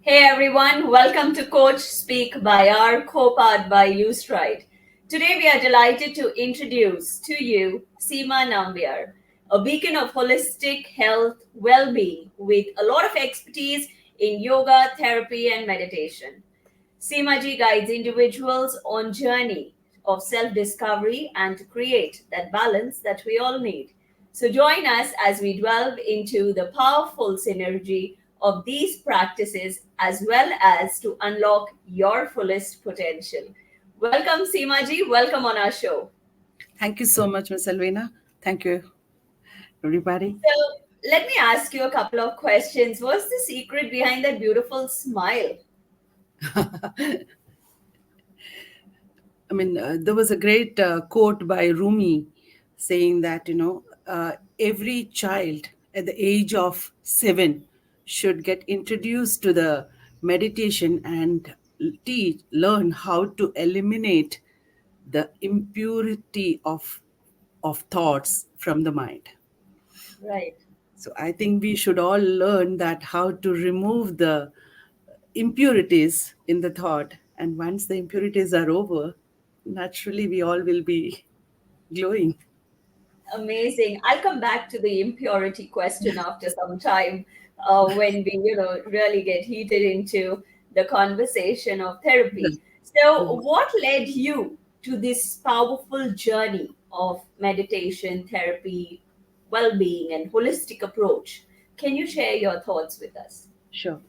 Hey everyone, welcome to Coach Speak by R, co-powered by Ustride. Today we are delighted to introduce to you Seema Nambiar, a beacon of holistic health well-being with a lot of expertise in yoga, therapy, and meditation. Seema ji guides individuals on journey of self-discovery and to create that balance that we all need. So join us as we delve into the powerful synergy of these practices as well as to unlock your fullest potential. Welcome Seema ji, welcome on our show. Thank you so much, Miss Alvina. Thank you, everybody. So let me ask you a couple of questions. What's the secret behind that beautiful smile? There was a great quote by Rumi saying that, every child at the age of 7 should get introduced to the meditation and learn how to eliminate the impurity of thoughts from the mind. Right. So I think we should all learn that how to remove the impurities in the thought. And once the impurities are over, naturally we all will be glowing. Amazing. I'll come back to the impurity question after some time when we, really get heated into the conversation of therapy. So, Mhm. what led you to this powerful journey of meditation, therapy, well being, and holistic approach? Can you share your thoughts with us? Sure.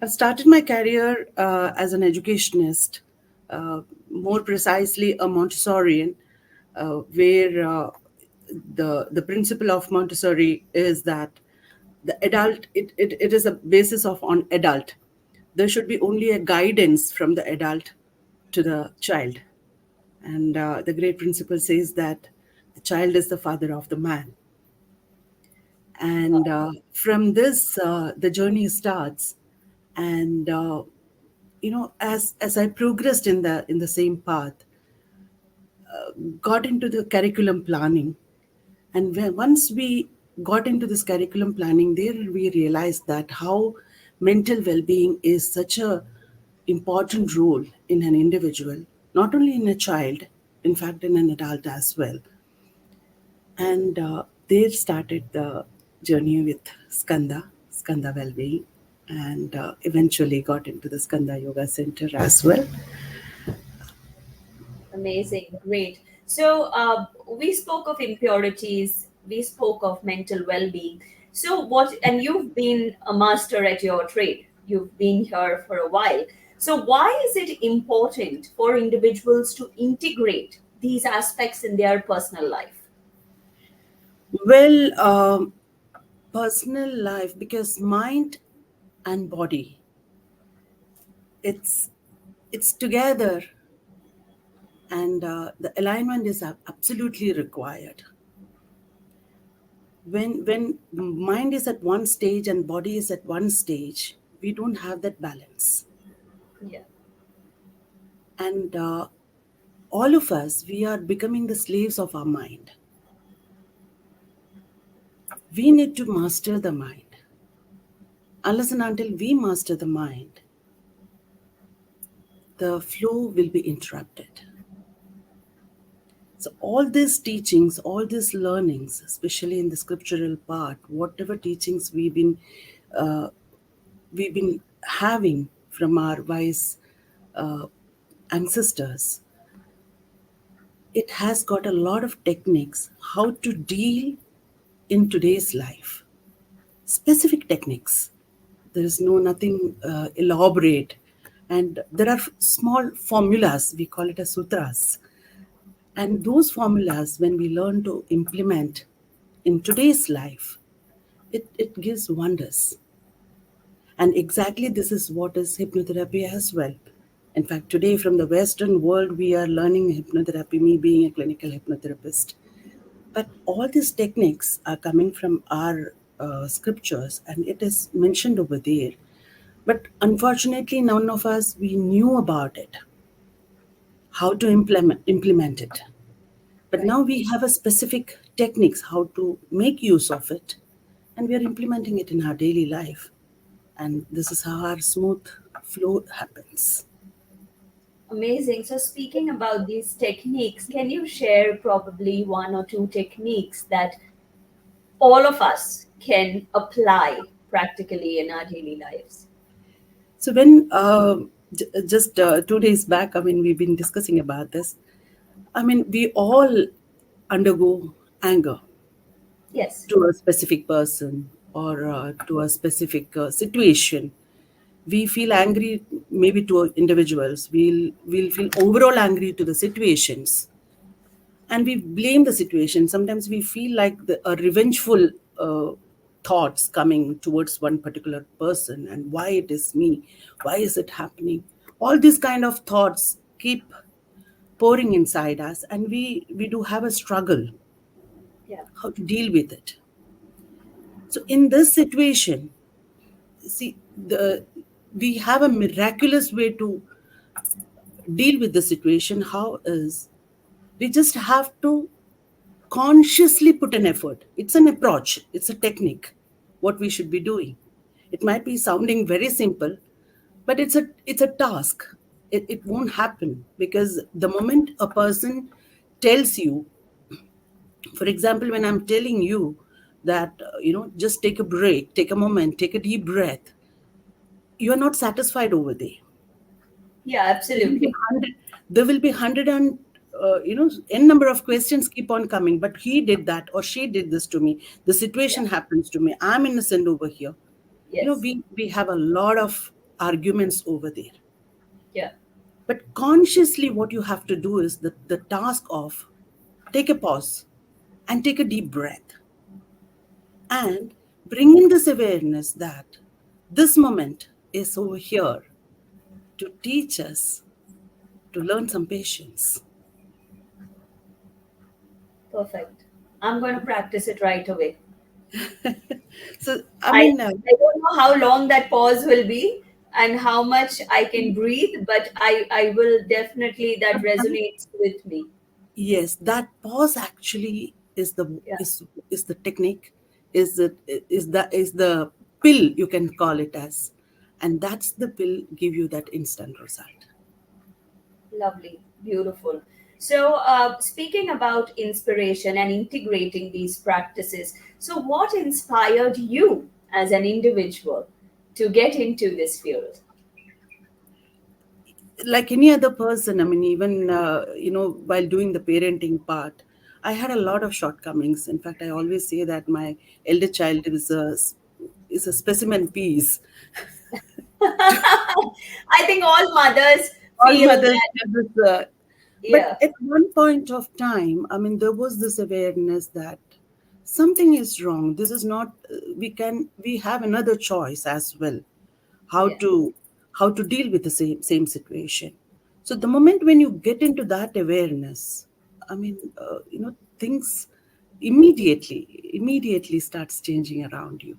I've started my career as an educationist, more precisely a Montessorian, where the principle of Montessori is that the adult it is a basis of on adult. There should be only a guidance from the adult to the child, and the great principle says that the child is the father of the man. And from this the journey starts. And as I progressed in the same path, got into the curriculum planning. And once we got into this curriculum planning, there we realized that how mental well-being is such a important role in an individual, not only in a child, in fact in an adult as well. And there started the journey with Skanda Wellbeing, and eventually got into the Skanda Yoga Center as well. Amazing, great. So, we spoke of impurities, we spoke of mental well being. So, and you've been a master at your trade, you've been here for a while. So, why is it important for individuals to integrate these aspects in their personal life? Well, personal life, because mind and body, it's it's together, and the alignment is absolutely required. When mind is at one stage and body is at one stage, we don't have that balance. Yeah, And all of us, we are becoming the slaves of our mind. We need to master the mind. Unless and until we master the mind, the flow will be interrupted. So all these teachings, all these learnings, especially in the scriptural part, whatever teachings uh, we've been having from our wise uh, ancestors, it has got a lot of techniques how to deal in today's life. Specific techniques. There is nothing elaborate, and there are small formulas. We call it as sutras. And those formulas, when we learn to implement in today's life, it gives wonders. And exactly this is what is hypnotherapy as well. In fact, today from the Western world, we are learning hypnotherapy, me being a clinical hypnotherapist. But all these techniques are coming from our scriptures, and it is mentioned over there. But unfortunately, none of us, we knew about it, how to implement it. But right. now we have a specific techniques how to make use of it, and we are implementing it in our daily life. And this is how our smooth flow happens. Amazing. So, speaking about these techniques, can you share probably one or two techniques that all of us can apply practically in our daily lives? So when just 2 days back, I mean, we've been discussing about this. I mean, we all undergo anger Yes. to a specific person or to a specific situation. We feel angry maybe to individuals. We'll feel overall angry to the situations, and we blame the situation. Sometimes we feel like a revengeful thoughts coming towards one particular person, and why it is me, why is it happening? All these kind of thoughts keep pouring inside us, and we do have a struggle Yeah. how to deal with it. So in this situation, see, the we have a miraculous way to deal with the situation. How is, we just have to consciously put an effort. It's an approach, it's a technique, what we should be doing. It might be sounding very simple, but it's a task. It won't happen because the moment a person tells you, for example, when I'm telling you that just take a break, take a moment, take a deep breath, you are not satisfied over there. Yeah, There will be absolutely. 100, there will be 100 and n number of questions keep on coming, but he did that or she did this to me, the Yeah. situation happens to me, I'm innocent over here. Yes. We have a lot of arguments over there. Yeah. But consciously what you have to do is the task of take a pause and take a deep breath and bring in this awareness that this moment is over here to teach us to learn some patience. Perfect. I'm going to practice it right away. So, I I mean, I don't know how long that pause will be and how much I can breathe, but I will definitely, that resonates with me. yes, that pause actually Yeah. is the technique, is the pill, you can call it as, and that's the pill give you that instant result. Lovely, beautiful. So, speaking about inspiration and integrating these practices, so what inspired you as an individual to get into this field? Like any other person, I mean, even while doing the parenting part, I had a lot of shortcomings. In fact, I always say that my elder child is a specimen piece. I think all mothers All feel mothers that. have this, but Yeah, at one point of time, I mean, there was this awareness that something is wrong. This is not. We have another choice as well. How yeah, to how to deal with the same situation. So the moment when you get into that awareness, I mean, things immediately starts changing around you.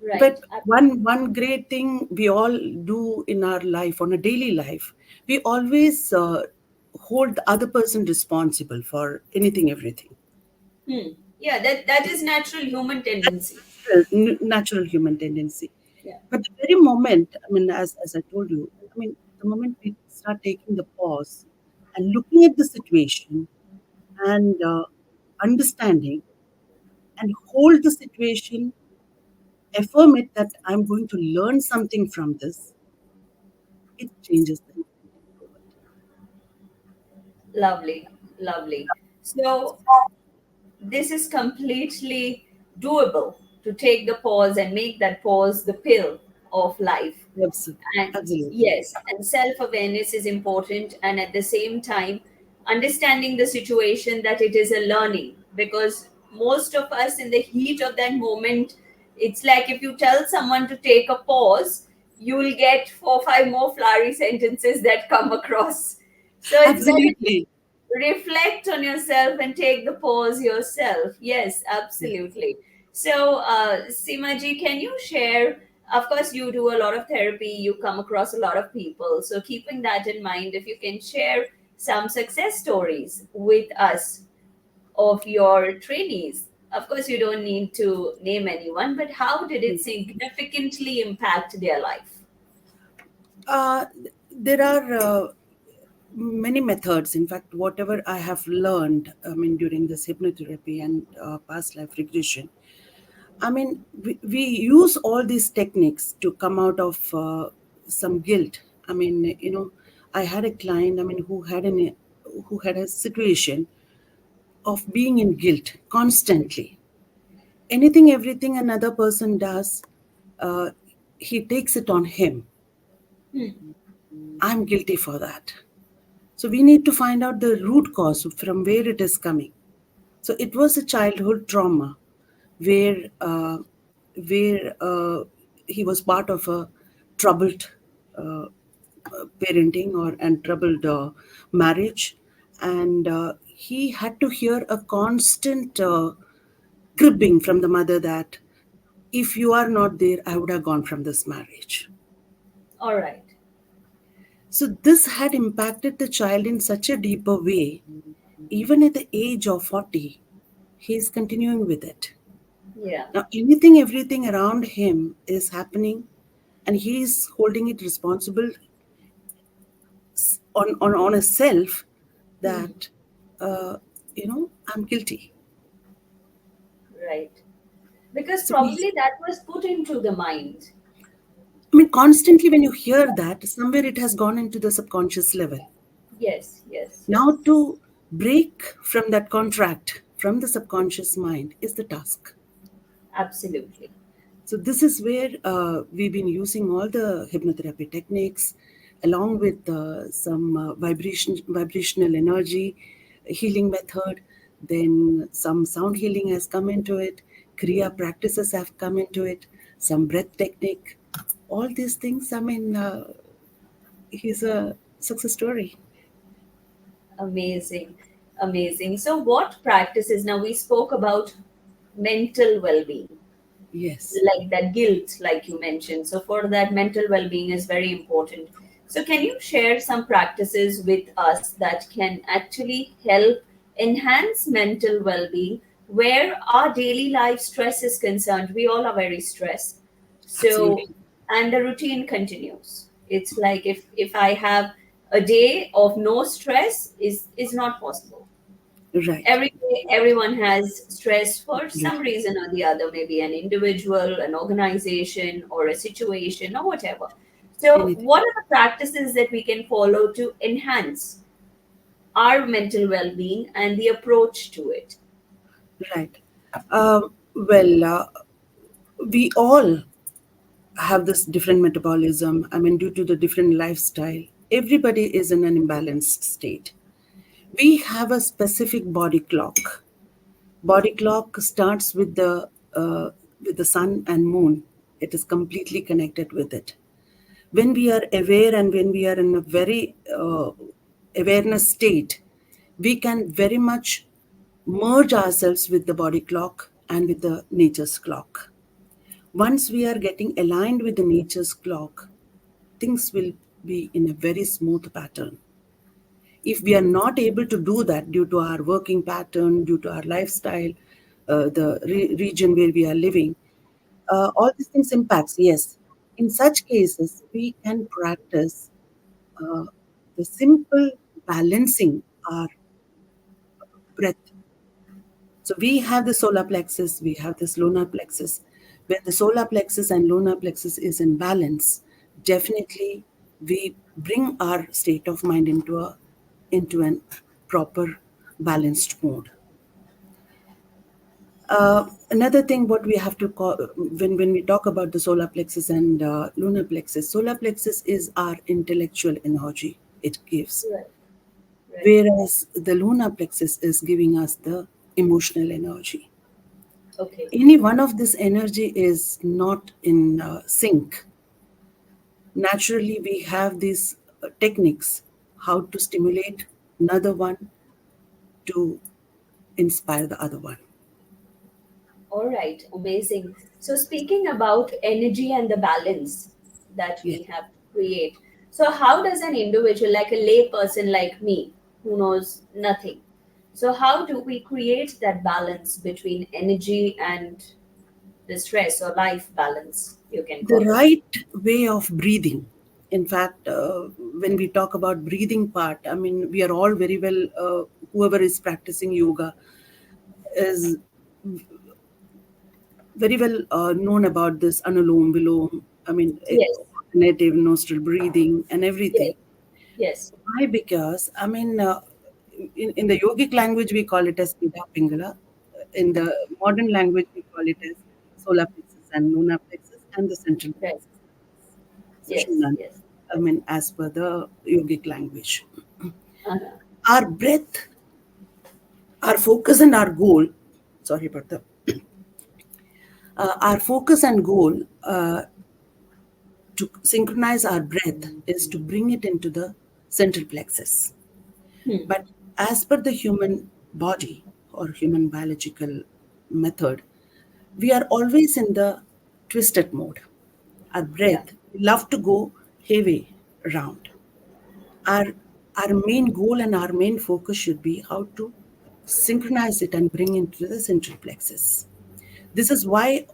right. But one great thing we all do in our life, on a daily life, we always hold the other person responsible for anything, everything. Hmm. Yeah, that is natural human tendency. Natural human tendency. Yeah. But the very moment, I mean, as I told you, I mean, the moment we start taking the pause and looking at the situation and understanding and hold the situation, affirm it that I'm going to learn something from this, it changes the world. Lovely, lovely. So this is completely doable to take the pause and make that pause the pill of life. Absolutely. And Absolutely. yes, and self awareness is important, and at the same time, understanding the situation that it is a learning, because most of us, in the heat of that moment, it's like if you tell someone to take a pause, you will get 4 5 more flowery sentences that come across. So it's better to Absolutely. reflect on yourself and take the pause yourself. Yes, absolutely. So, Simaji, can you share? Of course, you do a lot of therapy, you come across a lot of people. So, keeping that in mind, if you can share some success stories with us of your trainees. Of course, you don't need to name anyone, but how did it significantly impact their life? Uh, there are many methods. In fact, whatever I have learned, I mean, during this hypnotherapy and past life regression, I mean, we use all these techniques to come out of some guilt. I mean, I had a client, I mean, who had a situation of being in guilt constantly. Anything, everything another person does, uh, he takes it on him. Hmm. I'm guilty for that. So we need to find out the root cause from where it is coming. So it was a childhood trauma where he was part of a troubled uh, parenting or and troubled marriage, and he had to hear a constant cribbing from the mother that if you are not there, I would have gone from this marriage. All right. So this had impacted the child in such a deeper way. Even at the age of 40, he is continuing with it. Yeah. Now, anything, everything around him is happening, and he is holding it responsible on a self Hmm. that, uh, I'm guilty. Right. Because So we, probably that was put into the mind. I mean, constantly when you hear that, somewhere it has gone into the subconscious level. Yes, yes, Now, yes. to break from that contract, from the subconscious mind, is the task. Absolutely. So this is where we've been using all the hypnotherapy techniques, along with some vibrational energy healing method. Then some sound healing has come into it. Kriya practices have come into it. Some breath technique. All these things. I mean, he's a success story. Amazing. Amazing. So, what practices? Now, we spoke about mental well being, Yes. like that guilt, like you mentioned. So, for that, mental well being is very important. So, can you share some practices with us that can actually help enhance mental well being where our daily life stress is concerned? We all are very stressed. So, Absolutely. and the routine continues. It's like if I have a day of no stress is not possible. Right. Every day everyone has stress for some Right. reason or the other, maybe an individual, an organization, or a situation, or whatever. So Anything. what are the practices that we can follow to enhance our mental well-being and the approach to it? Right. Well, we all have this different metabolism. I mean, due to the different lifestyle, everybody is in an imbalanced state. We have a specific body clock. Body clock starts with the sun and moon. It is completely connected with it. When we are aware and when we are in a very awareness state, we can very much merge ourselves with the body clock and with the nature's clock. Once we are getting aligned with the nature's clock, things will be in a very smooth pattern. If we are not able to do that due to our working pattern, due to our lifestyle, the region where we are living, all these things impacts. Yes, in such cases, we can practice uh, the simple balancing our breath. So we have the solar plexus, we have this lunar plexus. When the solar plexus and lunar plexus is in balance, definitely we bring our state of mind into an proper balanced mode. Another thing, what we have to call when we talk about the solar plexus and solar plexus is our intellectual energy it gives, Right, right. whereas the lunar plexus is giving us the emotional energy. Okay. Any one of this energy is not in sync. Naturally, we have these techniques how to stimulate another one to inspire the other one. All right, amazing. So, speaking about energy and the balance that Yes. we have to create, so how does an individual, like a lay person like me, who knows nothing, So, how do we create that balance between energy and the stress or life balance, you can The call it? right way of breathing. In fact, when we talk about breathing part, I mean, we are all very well, whoever is practicing yoga is very well known about this anulom vilom. I mean, Yes, native nostril breathing and yes, everything. yes, Why? Because I mean, in the yogic language we call it as Ida Pingala. In the modern language we call it as solar plexus and lunar plexus and the central right. plexus. Yes, Sushumna. yes. I mean, as per the yogic language, Uh-huh. our breath, our focus, and our goal. Sorry about the. Our focus and goal to synchronize our breath is to bring it into the central plexus. Hmm. But as per the human body or human biological method, we are always in the twisted mode. Our Yeah. breath love to go heavy around. Our our main goal and our main focus should be how to synchronize it and bring it to the central plexus. This is why,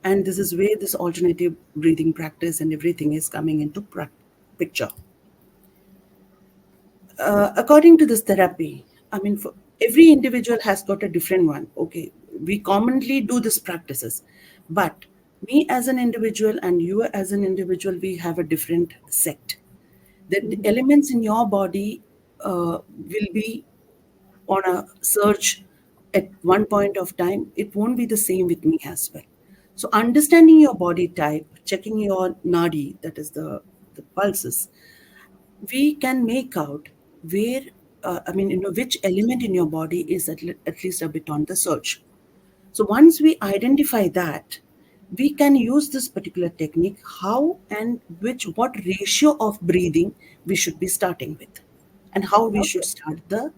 and this is where this alternative breathing practice and everything is coming into picture. According to this therapy, I mean, for every individual has got a different one. Okay, we commonly do these practices, but me as an individual and you as an individual, we have a different set. The Mhm. elements in your body will be on a surge at one point of time. It won't be the same with me as well. So, understanding your body type, checking your nadi, that is the pulses, we can make out where I mean, which element in your body is at least a bit on the surge. So once we identify that, we can use this particular technique, how and which what ratio of breathing we should be starting with, and how we should Okay. start the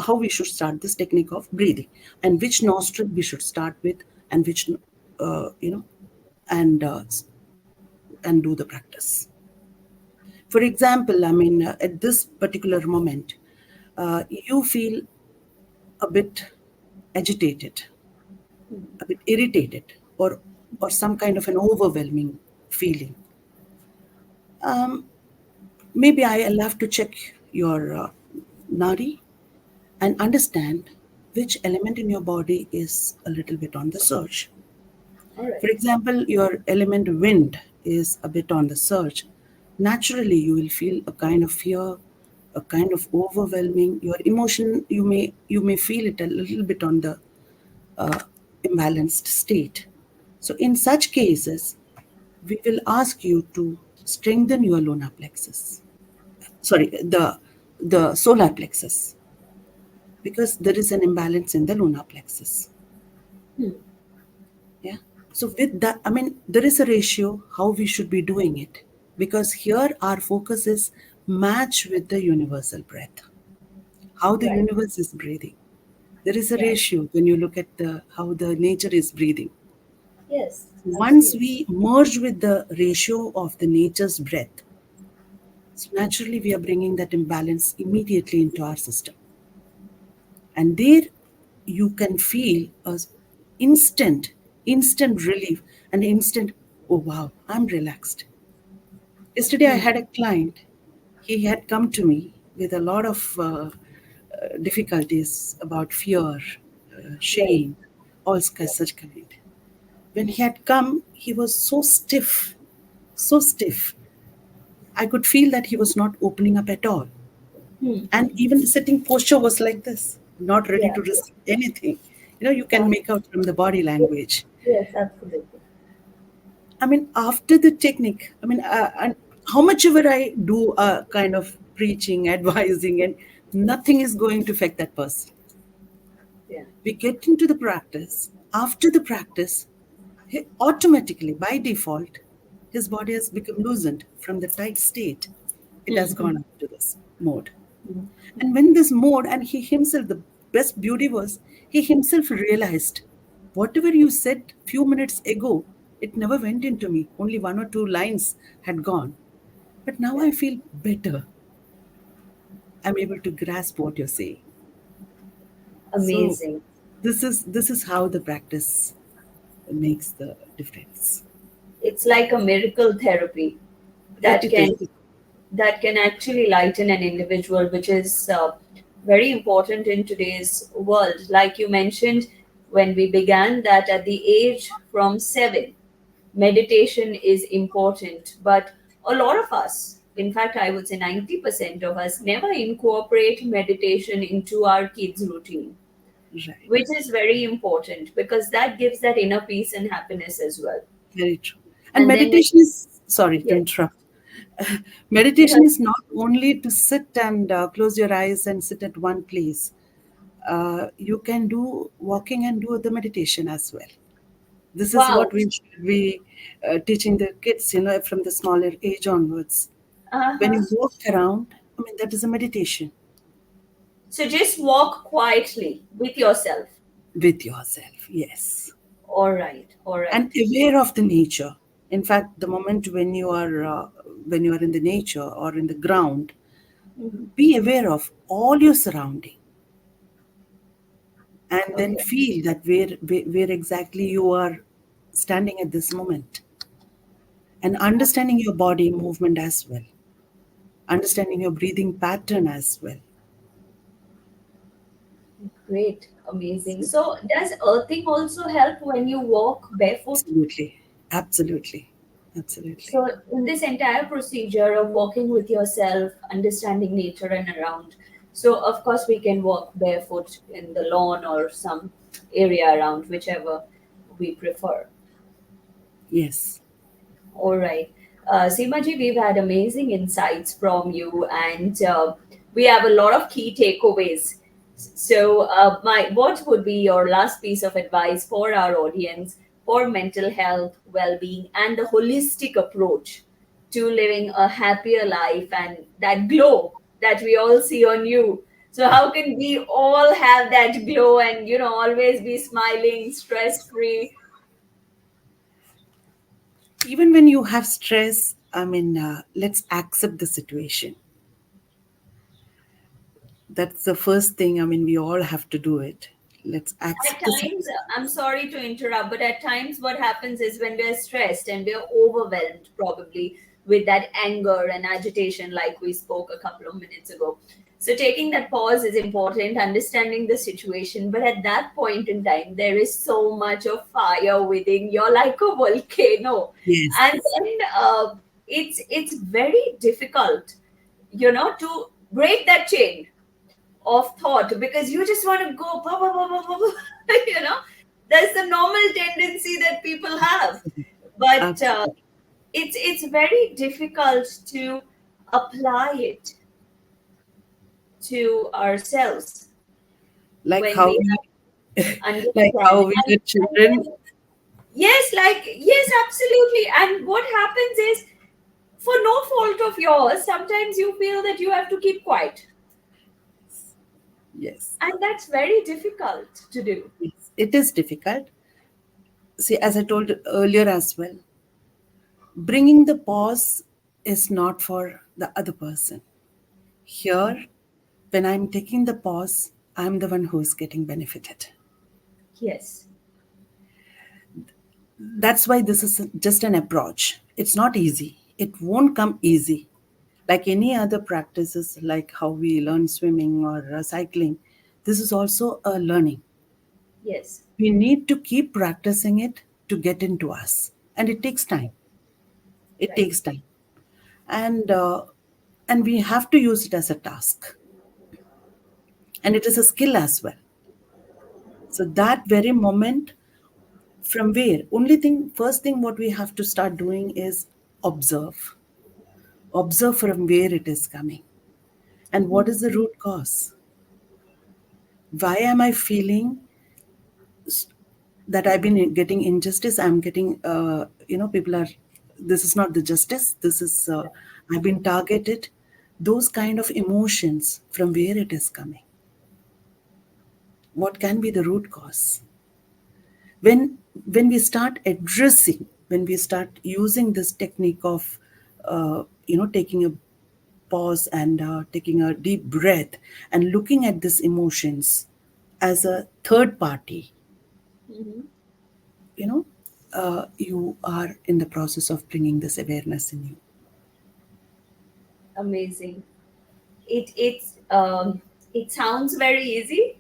how we should start this technique of breathing, and which nostril we should start with, and which you know and and do the practice. For example, I mean, at this particular moment, you feel a bit agitated, a bit irritated, or some kind of an overwhelming feeling. Maybe I'll have to check your nadi and understand which element in your body is a little bit on the surge. All right. For example, your element wind is a bit on the surge. Naturally, you will feel a kind of fear, a kind of overwhelming. Your emotion, you may feel it a little bit on the imbalanced state. So, in such cases, we will ask you to strengthen your lunar plexus. Sorry, the solar plexus, because there is an imbalance in the lunar plexus. Hmm. Yeah. So with that, I mean, there is a ratio how we should be doing it, because here our focus is match with the universal breath, how the Right. universe is breathing. There is a Right. ratio when you look at the how the nature is breathing. Yes, Once absolutely. we merge with the ratio of the nature's breath, so naturally we are bringing that imbalance immediately into our system, and there you can feel a instant instant relief and instant, oh wow, I'm relaxed. Yesterday, I Hmm. had a client. He had come to me with a lot of difficulties about fear, Right. shame, all such kind. When he had come, he was so stiff, so stiff. I could feel that he was not opening up at all. Hmm. And even the sitting posture was like this, not ready Yeah. to receive anything. You can Uh, make out from the body language. yes, absolutely. I mean, after the technique, I mean, and how much ever I do kind of preaching, advising, and nothing is going to affect that person. Yeah. We get into the practice. After the practice, he automatically, by default, his body has become loosened from the tight state. It has Hmm. gone up to this mode. Hmm. And when this mode, and he himself, the best beauty was, he himself realized whatever you said few minutes ago, it never went into me. Only one or two lines had gone. But now Yeah. I feel better. I'm able to grasp what you're saying. So Amazing. this is how the practice makes the difference. It's like a miracle therapy It, that it is. can that can actually lighten an individual, which is very important in today's world. Like you mentioned when we began, that at the age from 7, meditation is important. But a lot of us, in fact, I would say 90% of us, never incorporate meditation into our kids' routine, Right. which is very important because that gives that inner peace and happiness as well. Very true. And And then, meditation is, sorry to yes, interrupt. Meditation is not only to sit and close your eyes and sit at one place. You can do walking and do the meditation as well. This is wow. what we should be teaching the kids, from the smaller age onwards. When Uh-huh. you walk around, I mean, that is a meditation So just walk quietly with yourself. with yourself. Yes. All right, all And right. aware of the nature. In fact, the moment when you are in the nature or in the ground, Mhm. be aware of all your surrounding, and then Okay, feel that where exactly you are standing at this moment, and understanding your body movement as well, understanding your breathing pattern as well. great, amazing. So, does earthing also help when you walk barefoot? Absolutely, absolutely, absolutely. So, in this entire procedure of walking with yourself, understanding nature and around, so of course we can walk barefoot in the lawn or some area around, whichever we prefer. Yes. All right. Seemaji, we've had amazing insights from you, and we have a lot of key takeaways. So, my what would be your last piece of advice for our audience for mental health, well-being, and the holistic approach to living a happier life and that glow that we all see on you? So, how can we all have that glow and always be smiling, stress-free? Even when you have stress, I mean, let's accept the situation. That's the first thing. I mean, we all have to do it. Let's At accept the times, situation. I'm sorry to interrupt, but at times what happens is when we're stressed and we're overwhelmed, probably with that anger and agitation, like we spoke a couple of minutes ago. So, taking that pause is important, understanding the situation. But at that point in time, there is so much of fire within. You're like a volcano. And Yes. then it's very difficult, to break that chain of thought because you just want to go blah, blah, blah, blah, blah, blah. you know There's the normal tendency that people have, but Absolutely. it's very difficult to apply it to ourselves Like when how we we, like understand. how we and, were and children. then, yes, yes, absolutely. And what happens is, for no fault of yours, sometimes you feel that you have to keep quiet, Yes. and that's very difficult to do. Yes. It is difficult. See, as I told earlier as well, bringing the pause is not for the other person. Here, when I'm taking the pause, I'm the one who is getting benefited. Yes. That's why this is just an approach. It's not easy. It won't come easy. Like any other practices, like how we learn swimming or cycling, this is also a learning. Yes. We need to keep practicing it to get into us, and it takes time. It Right. takes time, and we have to use it as a task, and it is a skill as well. So that very moment, from where only thing first thing what we have to start doing is observe. Observe from where it is coming and what is the root cause. Why am I feeling that I've been getting injustice? I'm getting, people are, this is not the justice. This is, I've been targeted. Those kind of emotions, from where it is coming. What can be the root cause? When we start addressing, when we start using this technique of, taking a pause and taking a deep breath and looking at these emotions, as a third party, Mhm. you know, you are in the process of bringing this awareness in you. Amazing. It sounds very easy, It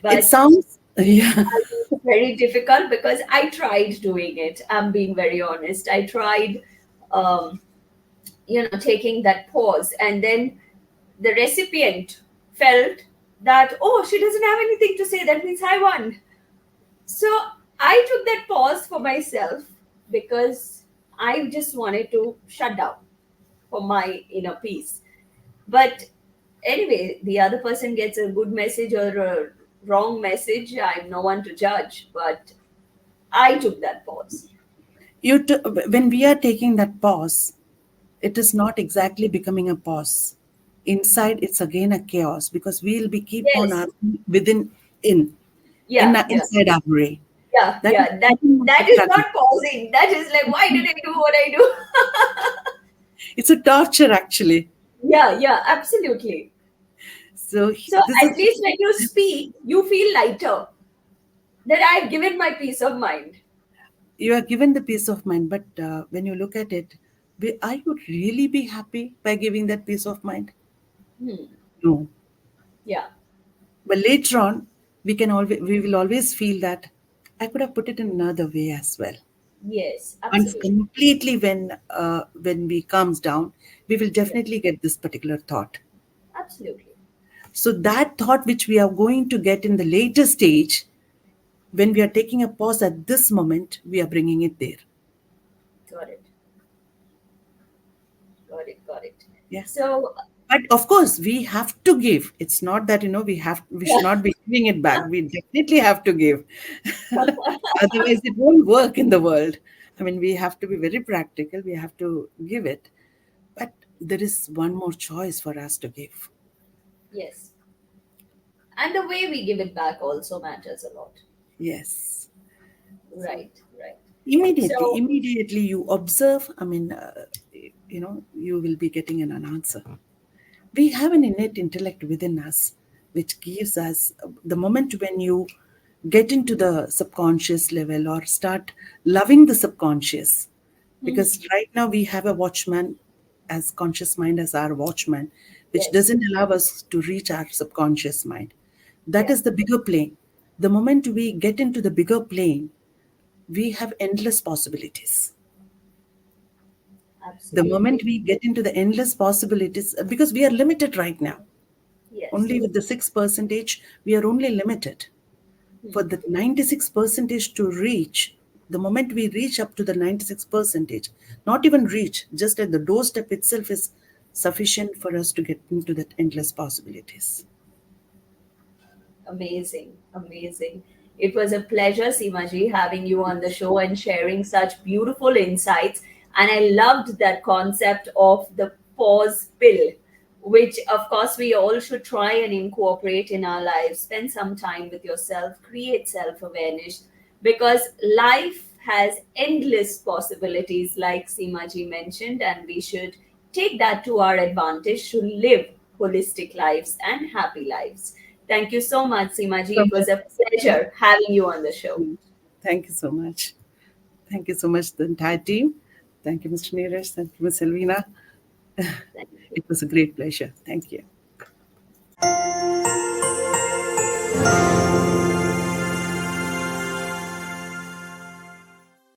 but sounds, yeah. it's very difficult because I tried doing it. I'm being very honest. I tried, um, taking that pause, and then the recipient felt that, oh, she doesn't have anything to say. That means I won. So I took that pause for myself because I just wanted to shut down for my inner peace. But anyway, the other person gets a good message or a wrong message. I'm no one to judge, but I took that pause. When we are taking that pause, it is not exactly becoming a pause. Inside, it's again a chaos because we'll be keep on Yes. asking within, in Yeah. Yeah. inside our brain. Yeah. That is Yeah. That something what that we is are not pausing. That is like, why did I do what I do? It's a torture actually. Yeah. Yeah. Absolutely. So So this is at least when you speak, you feel lighter that I've given my peace of mind. you are given the peace of mind, but when you look at it, are you really be happy by giving that peace of mind? Hmm. No. Yeah. But later on, we will always feel that I could have put it in another way as well. Yes. Once Absolutely. completely when we calms down, we will Yeah. definitely get this particular thought. Absolutely. So that thought which we are going to get in the later stage, when we are taking a pause at this moment, we are bringing it there. Got it. Got it. Got it. Yeah. So But of course, we have to give. It's not that we should yeah. not be giving it back. We definitely have to give. Otherwise, it won't work in the world. I mean, we have to be very practical. We have to give it. But there is one more choice for us to give. Yes. And the way we give it back also matters a lot. Yes. So Right. Right. immediately, So immediately you observe. I mean, you will be getting an answer. We have an innate intellect within us which gives us the moment when you get into the subconscious level or start loving the subconscious, because mhm. right now we have a watchman as conscious mind as our watchman, which Yes. doesn't allow us to reach our subconscious mind. That Yeah. is the bigger plane. The moment we get into the bigger plane, we have endless possibilities. The moment Absolutely. we get into the endless possibilities, because we are limited right now. Yes. Only with the 6%, we are only limited. For Hmm. the 96% to reach, the moment we reach up to the 96%, not even reach, just at the doorstep itself is sufficient for us to get into that endless possibilities. Amazing. Amazing. It was a pleasure, Seemaji, having you on the show and sharing such beautiful insights. And I loved that concept of the pause pill, which, of course, we all should try and incorporate in our lives. Spend some time with yourself, create self awareness, because life has endless possibilities, like Seemaji mentioned, and we should take that to our advantage to live holistic lives and happy lives. Thank you so much, Seemaji. So It was a much. pleasure having you on the show. Thank you so much. Thank you so much, the entire team. Thank you, Mr. Neeraj. Thank you, Ms. Selvina. Thank you. It was a great pleasure. Thank you.